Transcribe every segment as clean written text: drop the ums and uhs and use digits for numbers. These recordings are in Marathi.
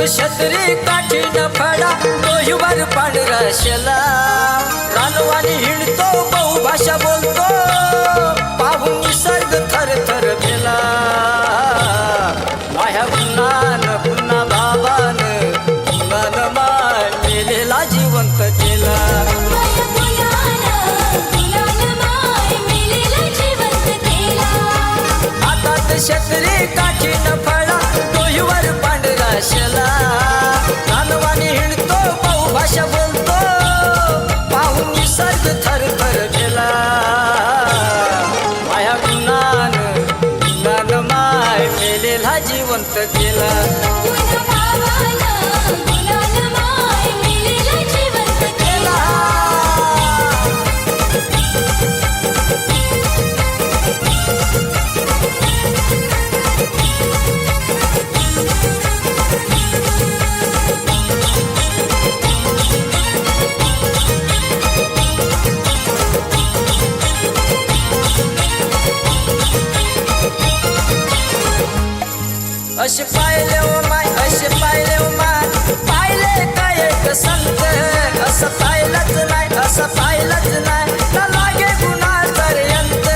छत्री काठी न फळा डोहीवर पांढरा शेला रानवानी हिंडतो बहुभाषा बोलतो पाहून निसर्ग थर थर गेला माया पुन्हा बाबान पुन्हा माय मेलेला जिवंत केला हातात छत्री काठी न फळा डोहीवर पांढरा शेला रानवानी हिंडतो बहुभाषा बोलतो पाहून निसर्ग थर थर गेला माया गुणान माय मेलेला जिवंत केला असे पाहिले ओ माय असे पाहिले ओ माय पाहिले काय एक संत असं पाहिलंच नाही ना लागे गुन्हा पर्यंत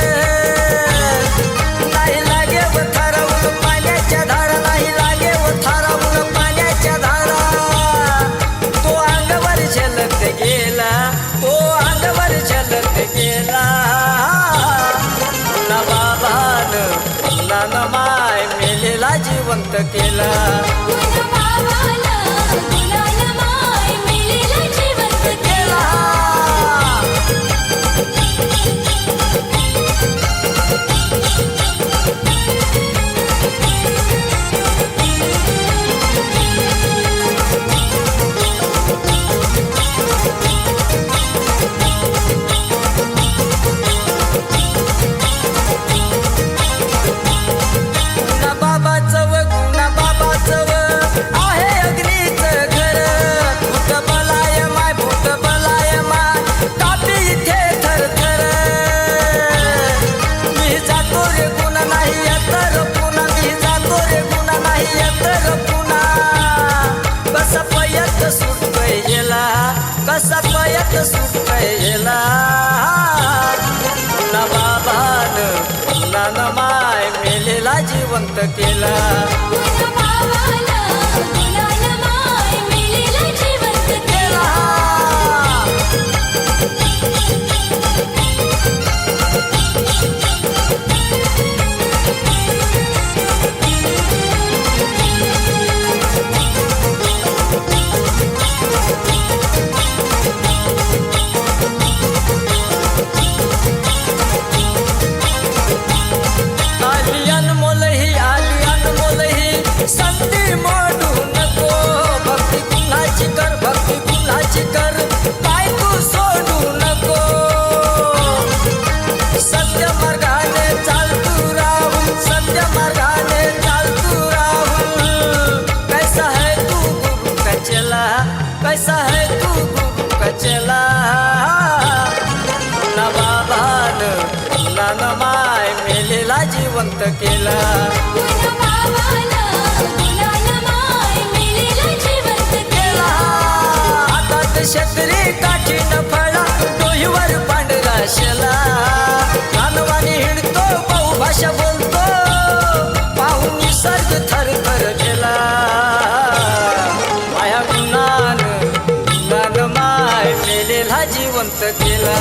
नाही लागे व थरावून पाण्याच्या धारा नाही लागे व थरावून पाण्याच्या धारा तो अंगावर झलत गेला ना बाबान ना माय मेलेला जिवंत केला कसा पयत सुट गेला ना बाबान ना माय मेलेला जिवंत केला संती मोडू नको भक्ती कुणाची कर पाय तू सोडू नको सत्य मार्गाने चाल तू राहुल कैसा है तू गुरु का चेला ना बाबान ना माय मेलेला जिवंत केला छत्री काठी न फळा डोहीवर पांढरा शेला रानवानी हिंडतो बहुभाषा बोलतो पाहून निसर्ग थर थर गेला माया गुणान माय मेलेला जिवंत केला